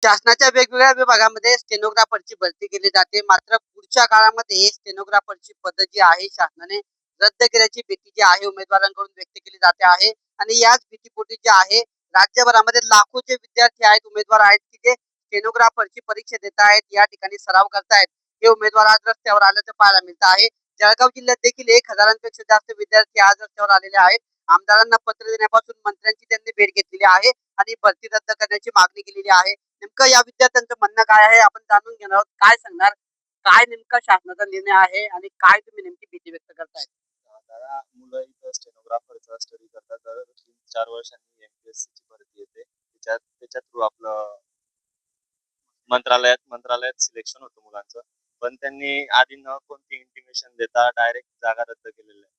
शासनाच्या वेगवेगळ्या विभागामध्ये स्टेनोग्राफरची भरती केली जाते. मात्र पुढच्या काळामध्ये स्टेनोग्राफरची पद जी आहे शासनाने रद्द केल्याची भीती जी आहे उमेदवारांकडून व्यक्त केली जाते आहे. आणि याच भीतीपोटी जे आहे राज्यभरामध्ये लाखोचे विद्यार्थी आहेत, उमेदवार आहेत की जे स्टेनोग्राफरची परीक्षा देत आहेत, या ठिकाणी सराव करतायत. हे उमेदवार आज रस्त्यावर आल्याचं पाहायला मिळत आहे. जळगाव जिल्ह्यात देखील 1,000पेक्षा जास्त विद्यार्थी आज रस्त्यावर आलेले आहेत. आमदारांना पत्र देण्यापासून मंत्र्यांची त्यांनी भेट घेतलेली आहे आणि भरती रद्द करण्याची मागणी केलेली आहे. नेमकं या विद्यार्थ्यांचं म्हणणं काय आहे आपण जाणून घेणार आहोत. काय सांगणार, काय नेमका शासनाचा निर्णय आहे आणि काय तुम्ही नेमकी भीती व्यक्त करताय? दादा, मुलं इथं स्टेनोग्राफरचा स्टडी करतात. तर 3-4 वर्षांनी MPSC ची भरती येते. त्याच्या थ्रू आपलं मंत्रालयात सिलेक्शन होतं मुलांचं. पण त्यांनी आधी न कोणती इंटिमेशन देता डायरेक्ट जागा रद्द केलेल्या आहे.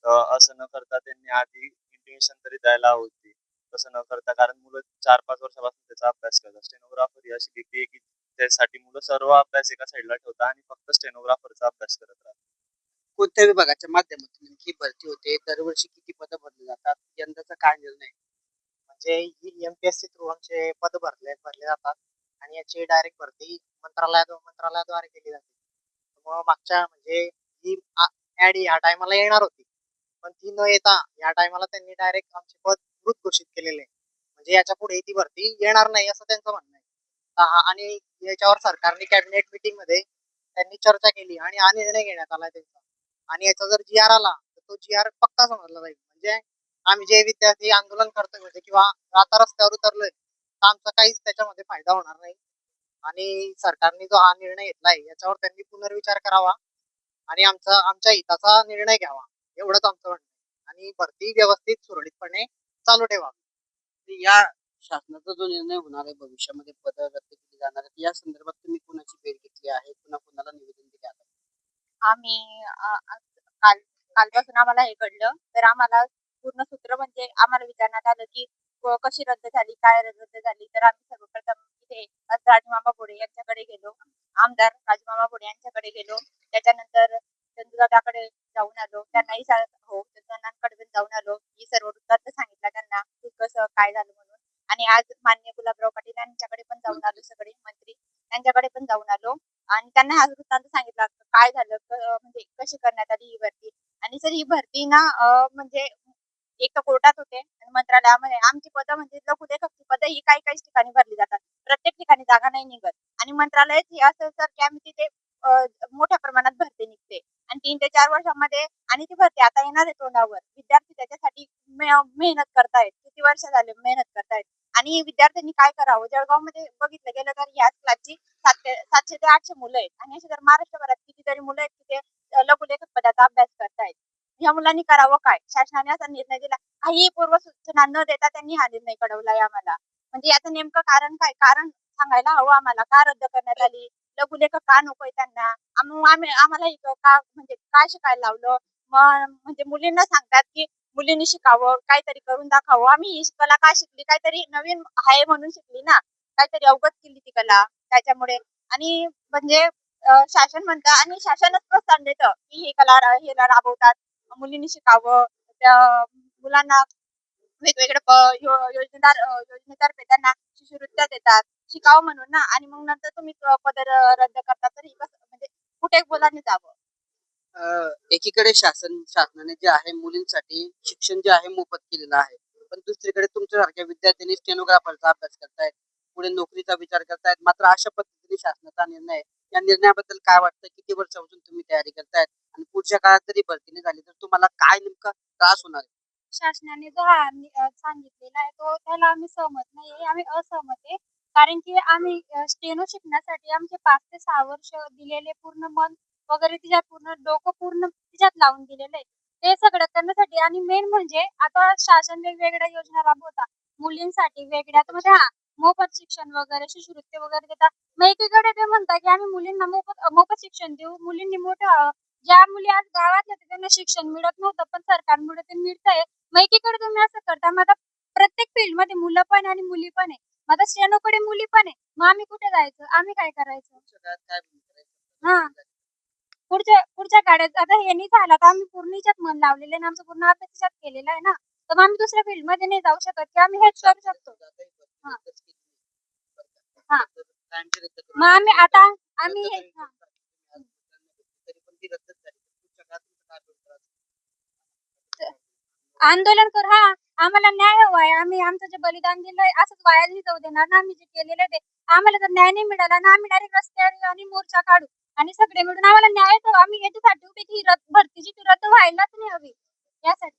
तर असं न करता त्यांनी आधी इंटिमेशन तरी द्यायला होती. तसं न करता, कारण मुलं 4-5 वर्षापासून त्याचा अभ्यास करतात. स्टेनोग्राफर ही अशी डिग्री आहे की त्यासाठी मुलं सर्व अभ्यास एका साईडला ठेवतात आणि फक्त स्टेनोग्राफरचा अभ्यास करत राहतात. कोणत्या विभागाच्या माध्यमातून नेमकी भरती होते? दरवर्षी किती पदं भरली जातात? यंदाचा काय निर्णय? म्हणजे ही MPSC थ्रू आमचे पद भरले जातात आणि याची डायरेक्ट भरती मंत्रालयाद्वारे केली जाते. मग मागच्या म्हणजे ही ऍड या टायमाला येणार होती, पण ती न येता या टायमाला त्यांनी डायरेक्ट आमचे पद मृत घोषित केलेले आहे. म्हणजे याच्या पुढे ती भरती येणार नाही असं त्यांचं म्हणणं आहे. आणि याच्यावर सरकारने कॅबिनेट मीटिंग मध्ये त्यांनी चर्चा केली आणि हा निर्णय घेण्यात आला त्यांचा. आणि याचा जर GR आला तर तो GR पक्का समजला जाईल. म्हणजे आम्ही जे विद्यार्थी आंदोलन करतोय म्हणजे किंवा आता रस्त्यावर उतरलोय, तर आमचा काहीच त्याच्यामध्ये फायदा होणार नाही. आणि सरकारने जो हा निर्णय घेतलाय याच्यावर त्यांनी पुनर्विचार करावा आणि आमच्या हिताचा निर्णय घ्यावा, एवढंच आमचं म्हणणं आहे. आणि भरती व्यवस्थित सुरळीतपणे चालू ठेवावी. या शासनाचा जो निर्णय होणार आहे भविष्यामध्ये पद रद्द केली जाणार आहेत, या संदर्भात तुम्ही कुणाची भेट घेतली आहे, कुणाला निवेदन दिले आहे? आम्ही काल कालपासून आम्हाला हे कळलं, तर आम्हाला पूर्ण सूत्र म्हणजे आम्हाला विचारण्यात आलं की कशी रद्द झाली, काय रद्द झाली. तर आम्ही सर्वप्रथम तिथे राजमामा भोडे यांच्याकडे गेलो, आमदार राजमामा भोडे यांच्याकडे गेलो. त्याच्यानंतर चंदूदादाकडे जाऊन आलो, त्यांनाही चंदूदादांकडे पण जाऊन आलो, ही सर्व वृत्तांत सांगितला त्यांना की कसं काय झालं म्हणून. आणि आज माननीय गुलाबराव पाटील यांच्याकडे पण जाऊन आलो, सगळे मंत्री त्यांच्याकडे पण जाऊन आलो आणि त्यांना हा वृत्तांत सांगितला काय झालं, म्हणजे कशी करण्यात आली ही भरती. आणि सर ही भरती ना म्हणजे एक तर कोर्टात होते आणि मंत्रालयामध्ये आमची पदं म्हणजे लघुलेखकची पदं ही काही काही ठिकाणी भरली जातात, प्रत्येक ठिकाणी जागा नाही निघत. आणि मंत्रालयात हे असं सर की आम्ही तिथे मोठ्या प्रमाणात भरती निघते आणि 3 ते 4 वर्षांमध्ये. आणि ती भरती आता येणार आहे तोंडावर. विद्यार्थी त्याच्यासाठी मेहनत करतायत, किती वर्ष झाले मेहनत करतायत. आणि विद्यार्थ्यांनी काय करावं, जळगावमध्ये बघितलं गेलं तर ह्याच क्लासची 700 ते 800 मुलं आहेत आणि असे जर महाराष्ट्रभरात कितीतरी मुलं आहेत की ते लघुलेखक पदाचा अभ्यास करतायत. ह्या मुलांनी करावं काय? शासनाने असा निर्णय दिला, काही पूर्व सूचना न देता त्यांनी हा निर्णय कळवलाय आम्हाला. म्हणजे याचं नेमकं कारण काय? कारण सांगायला हवं आम्हाला, का रद्द करण्यात आली, लघुलेखक का नकोय त्यांना, आम्हाला इथं का म्हणजे काय शिकायला लावलं. मग म्हणजे मुलींना सांगतात की मुलींनी शिकावं, काहीतरी करून दाखवावं. आम्ही ही कला का शिकली, काहीतरी नवीन आहे म्हणून शिकली ना, काहीतरी अवगत केली ती कला त्याच्यामुळे. आणि म्हणजे शासन म्हणतं आणि शासनच प्रोत्साहन देतं की ही कला हे राबवतात, मुलींनी शिकावं. त्या मुलांना वेगवेगळे योजनेतर्फे त्यांना शिष्यवृत्त्या देतात, शिकावं म्हणून ना. आणि मग नंतर तुम्ही पद रद्द करता, तर ही कसं म्हणजे कुठे बोलाने जावं. एकीकडे शासनाने जे आहे मुलींसाठी शिक्षण जे आहे मोफत केलेलं आहे, पण दुसरीकडे तुमच्यासारख्या विद्यार्थ्यांनी स्टेनोग्राफरचा अभ्यास करतायत, पुढे नोकरीचा विचार करतायत. मात्र अशा पद्धतीने शासनाचा निर्णय, या निर्णयाबद्दल काय वाटतं? किती वर्षापासून तुम्ही तयारी करतायत आणि पुढच्या काळात जरी भरती झाली तर तुम्हाला काय नेमका त्रास होणार आहे? शासनाने जो हा सांगितलेला आहे तो त्याला आम्ही सहमत नाही आहे, आम्ही असहमत आहे. कारण की आम्ही स्टेनो शिकण्यासाठी आमचे 5 ते 6 वर्ष दिलेले, पूर्ण मन वगैरे तिच्यात, पूर्ण डोकं पूर्ण तिच्यात लावून दिलेलं आहे. ते सगळं करण्यासाठी. आणि मेन म्हणजे आता शासन वेगवेगळ्या योजना राबवतात मुलींसाठी वेगळ्या, तर म्हणजे मोफत शिक्षण वगैरे, शिष्यवृत्ती वगैरे देतात. मग एकीकडे ते म्हणतात की आम्ही मुलींना मोफत मोफत शिक्षण देऊ, मुलींनी मोठं ज्या मुली आज गावात होत्या त्यांना शिक्षण मिळत नव्हतं, पण सरकारमुळे ते मिळतंय. मग एकीकडे तुम्ही असं करता, मग आता प्रत्येक फील्डमध्ये मुलं पण आणि मुली पण आहे. मग आता स्टेनोकडे मुली पण आहे, मग आम्ही कुठे जायचं, आम्ही काय करायचं? पुढच्या काळात काय हा, पुढच्या काळात आता हे नाही झालं तर आम्ही पूर्ण हिच्यात मन लावलेलं आहे ना, आमचं पूर्ण अभ्यास हिच्यात केलेला आहे ना, तर मग आम्ही दुसऱ्या फील्डमध्ये नाही जाऊ शकत की आम्ही हेच करू शकतो. हा. हा, कायमची रद्द करू. मग आम्ही आता आम्ही रद्द हे करेल हा. तर तरी पण ती रद्दच झाली. पुढच्या काळात तुमचं काय होईल? आंदोलन कर हा आम्हाला न्याय हवाय. आम्ही आमचं जे बलिदान दिलंय असंच वाया नाही जाऊ देणार ना. आम्ही जे केलेलं आहे ते आम्हाला जर न्याय नाही मिळाला ना आम्ही डायरेक्ट रस्त्यावर आणि मोर्चा काढू आणि सगळे मिळून आम्हाला न्याय हवा. आम्ही याच्यासाठी उभे की भरतीची ती रद्द व्हायलाच नाही हवी यासाठी.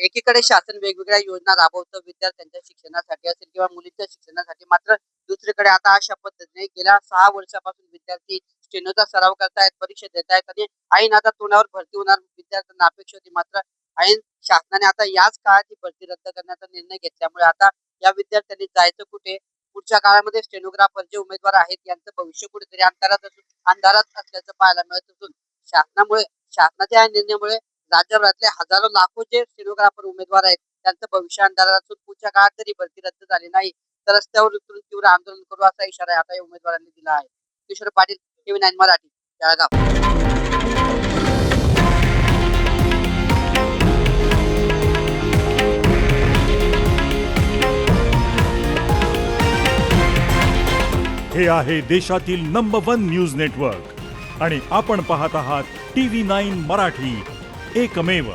एकीकडे शासन वेगवेगळ्या योजना राबवतं विद्यार्थ्यांच्या शिक्षणासाठी असेल किंवा मुलींच्या शिक्षणासाठी, मात्र दुसरीकडे आता अशा पद्धतीने गेल्या 6 वर्षापासून विद्यार्थी स्टेनोचा सराव करतायत, परीक्षा देत आहेत आणि ऐन आता तोंडावर भरती होणार विद्यार्थ्यांना अपेक्षा होती, मात्र ऐन शासनाने आता याच काळात ही भरती रद्द करण्याचा निर्णय घेतल्यामुळे आता या विद्यार्थ्यांनी जायचं कुठे? पुढच्या काळामध्ये स्टेनोग्राफर जे उमेदवार आहेत यांचं भविष्य कुठेतरी अंधारात असल्याचं पाहायला मिळत असून शासनाच्या या निर्णयामुळे राज्यभरातले हजारो लाखो जे स्टेनोग्राफर उमेदवार आहेत त्यांचं भविष्य अंधारात असून पुढच्या काळात जरी भरती रद्द झाली नाही तर रस्त्यावर उतरून तीव्र आंदोलन करू असा इशारा आता या उमेदवारांनी दिला आहे. किशोर पाटील, TV9 मराठी, जळगाव. हे आहे देशातील नंबर 1 न्यूज नेटवर्क आणि आपण पाहत आहात TV9 मराठी, एकमेव.